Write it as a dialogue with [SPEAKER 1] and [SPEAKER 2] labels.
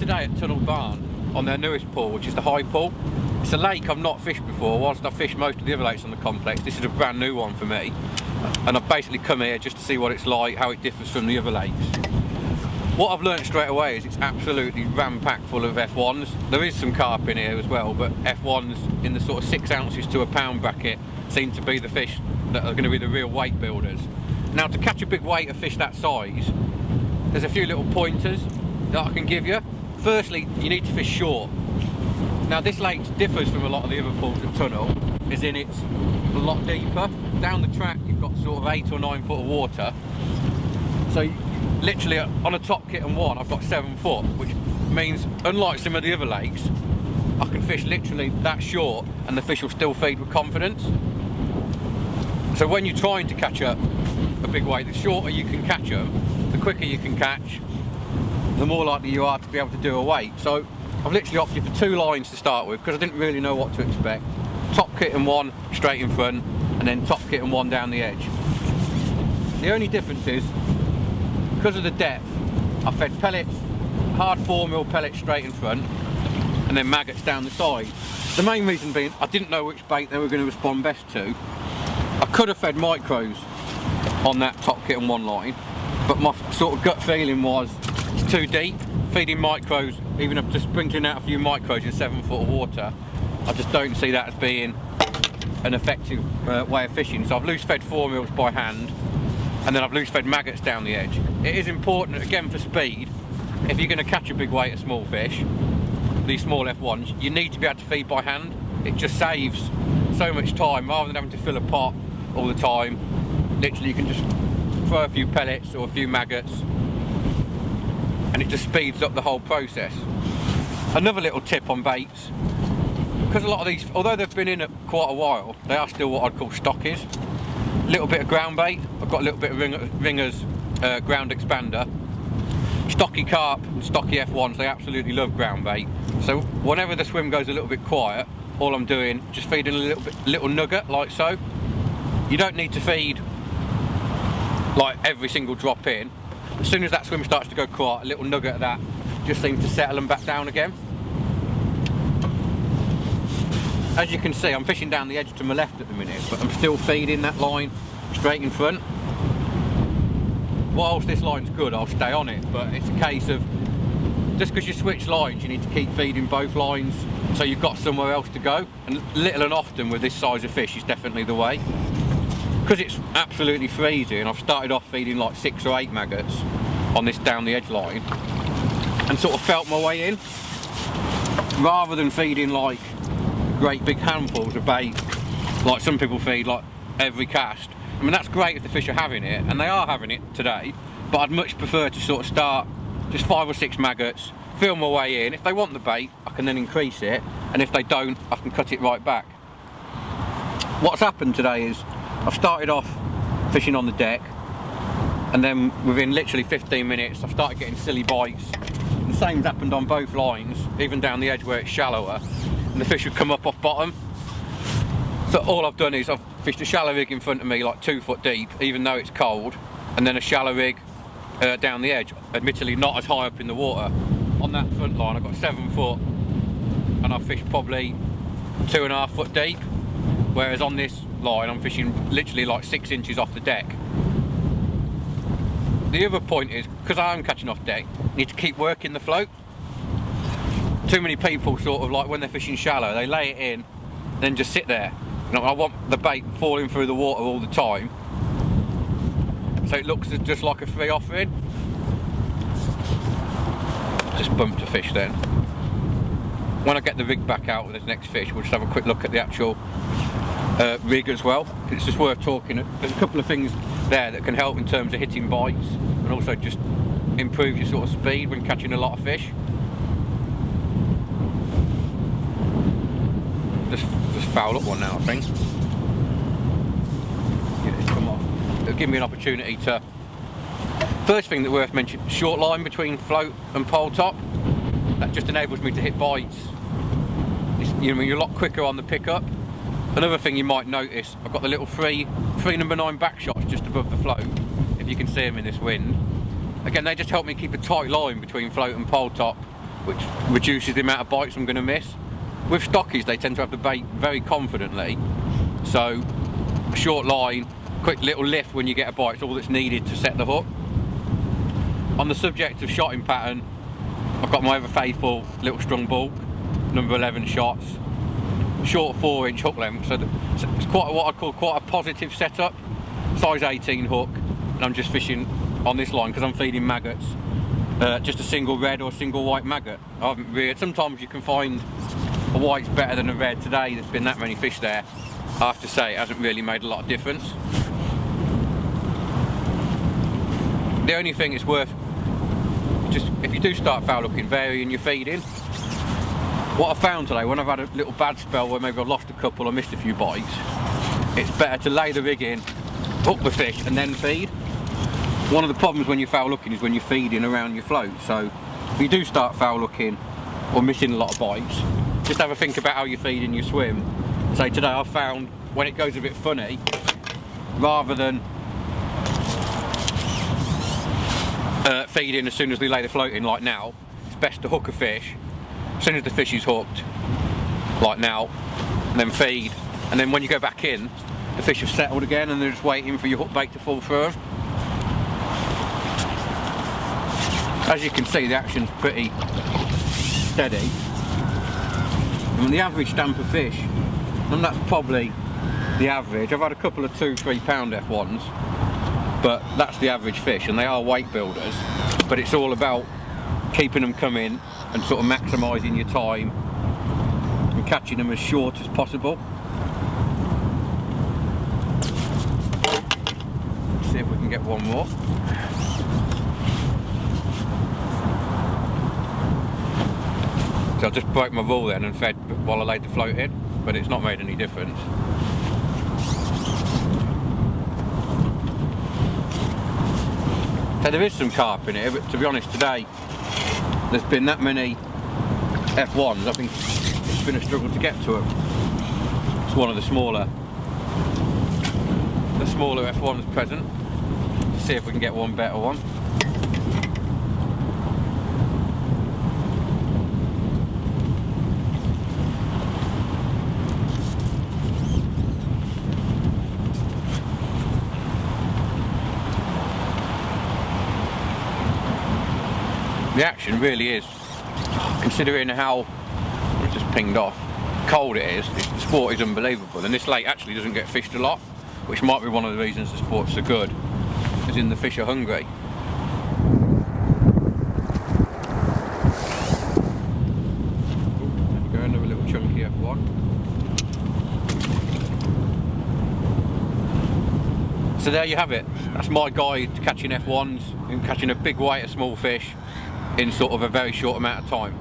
[SPEAKER 1] today at Tunnel Barn on their newest pool, which is the High Pool. It's a lake I've not fished before. Whilst I've fished most of the other lakes on the complex, this is a brand new one for me. And I've basically come here just to see what it's like, how it differs from the other lakes. What I've learned straight away is it's absolutely ram-packed full of F1s. There is some carp in here as well, but F1s in the sort of 6 ounces to a pound bracket seem to be the fish that are going to be the real weight builders. Now, to catch a big weight of fish that size, there's a few little pointers that I can give you. Firstly, you need to fish short. Now, this lake differs from a lot of the other pools at Tunnel, is in it's a lot deeper. Down the track, you've got sort of 8 or 9 foot of water. So, literally, on a top kit and one, I've got 7 foot, which means, unlike some of the other lakes, I can fish literally that short and the fish will still feed with confidence. So when you're trying to catch a big weight, the shorter you can catch them, the quicker you can catch, the more likely you are to be able to do a weight. So I've literally opted for 2 lines to start with because I didn't really know what to expect. Top kit and one straight in front, and then top kit and one down the edge. The only difference is, because of the depth, I fed pellets, hard 4mm pellets straight in front, and then maggots down the side. The main reason being, I didn't know which bait they were going to respond best to. I could have fed micros on that top kit and one line, but my sort of gut feeling was it's too deep. Feeding micros, even if just sprinkling out a few micros in 7 foot of water, I just don't see that as being an effective way of fishing. So I've loose fed 4mm by hand, and then I've loose fed maggots down the edge. It is important, again, for speed. If you're going to catch a big weight of small fish, these small F1s, you need to be able to feed by hand. It just saves so much time rather than having to fill a pot all the time. Literally, you can just throw a few pellets or a few maggots, and it just speeds up the whole process. Another little tip on baits, because a lot of these, although they've been in it quite a while, they are still what I'd call stockies. A little bit of ground bait. I've got a little bit of Ringer's ground expander. Stocky carp and stocky F1s, they absolutely love ground bait. So whenever the swim goes a little bit quiet, all I'm doing, just feeding a little nugget like so. You don't need to feed like every single drop in. As soon as that swim starts to go quiet, a little nugget of that just seems to settle them back down again. As you can see, I'm fishing down the edge to my left at the minute, but I'm still feeding that line straight in front. Whilst this line's good, I'll stay on it, but it's a case of, just because you switch lines, you need to keep feeding both lines so you've got somewhere else to go. And little and often with this size of fish is definitely the way. Because it's absolutely freezing, I've started off feeding like 6 or 8 maggots on this down the edge line and sort of felt my way in, rather than feeding like great big handfuls of bait like some people feed like every cast. I mean, that's great if the fish are having it, and they are having it today, but I'd much prefer to sort of start just 5 or 6 maggots, feel my way in. If they want the bait, I can then increase it, and if they don't, I can cut it right back. What's happened today is I've started off fishing on the deck, and then within literally 15 minutes I've started getting silly bites. The same's happened on both lines, even down the edge where it's shallower, and the fish would come up off bottom. So all I've done is I've fished a shallow rig in front of me like 2 foot deep, even though it's cold, and then a shallow rig down the edge, admittedly not as high up in the water. On that front line I've got 7 foot, and I've fished probably 2.5 foot deep, whereas on this line I'm fishing literally like 6 inches off the deck. The other point is, because I am catching off deck, you need to keep working the float. Too many people sort of like, when they're fishing shallow, they lay it in, then just sit there. You know, I want the bait falling through the water all the time, so it looks just like a free offering. Just bumped a fish then. When I get the rig back out with this next fish, we'll just have a quick look at the actual rig as well. It's just worth talking. There's a couple of things there that can help in terms of hitting bites, and also just improve your sort of speed when catching a lot of fish. Just foul up one now, I think. Get this come on. It'll give me an opportunity to. First thing that worth mentioning: short line between float and pole top. That just enables me to hit bites. You're a lot quicker on the pickup. Another thing you might notice: I've got the little three number 9 back shots just above the float. If you can see them in this wind. Again, they just help me keep a tight line between float and pole top, which reduces the amount of bites I'm going to miss. With stockies, they tend to have the bait very confidently, so a short line, quick little lift when you get a bite is all that's needed to set the hook. On the subject of shotting pattern, I've got my ever faithful little strung bulk, number 11 shots, short 4-inch hook length, so it's quite what I'd call quite a positive setup, size 18 hook, and I'm just fishing on this line because I'm feeding maggots, just a single red or single white maggot. I haven't really, sometimes you can find a white's better than a red. Today there's been that many fish there, I have to say it hasn't really made a lot of difference. The only thing it's worth, just if you do start foul hooking, varying your feeding. What I found today, when I've had a little bad spell where maybe I've lost a couple or missed a few bites, it's better to lay the rig in, hook the fish and then feed. One of the problems when you're foul hooking is when you're feeding around your float, so if you do start foul hooking or missing a lot of bites, just have a think about how you're feeding your swim. So today I've found when it goes a bit funny, rather than feeding as soon as we lay the float in like now, it's best to hook a fish as soon as the fish is hooked, like now, and then feed, and then when you go back in, the fish have settled again and they're just waiting for your hook bait to fall through. As you can see, the action's pretty steady. And the average stamp of fish, and that's probably the average. I've had a couple of 2-3 pound F1s, but that's the average fish, and they are weight builders. But it's all about keeping them coming and sort of maximising your time and catching them as short as possible. Let's see if we can get one more. So I just broke my rule then and fed while I laid the float in, but it's not made any difference. So there is some carp in here, but to be honest today there's been that many F1s, I think it's been a struggle to get to them. It's one of the smaller F1s present. Let's see if we can get one better one. The action really is, considering how, it's just pinged off, cold it is, the sport is unbelievable, and this lake actually doesn't get fished a lot, which might be one of the reasons the sport's so good, is in the fish are hungry. There we go, another little chunky F1. So there you have it, that's my guide to catching F1s and catching a big weight of small fish in sort of a very short amount of time.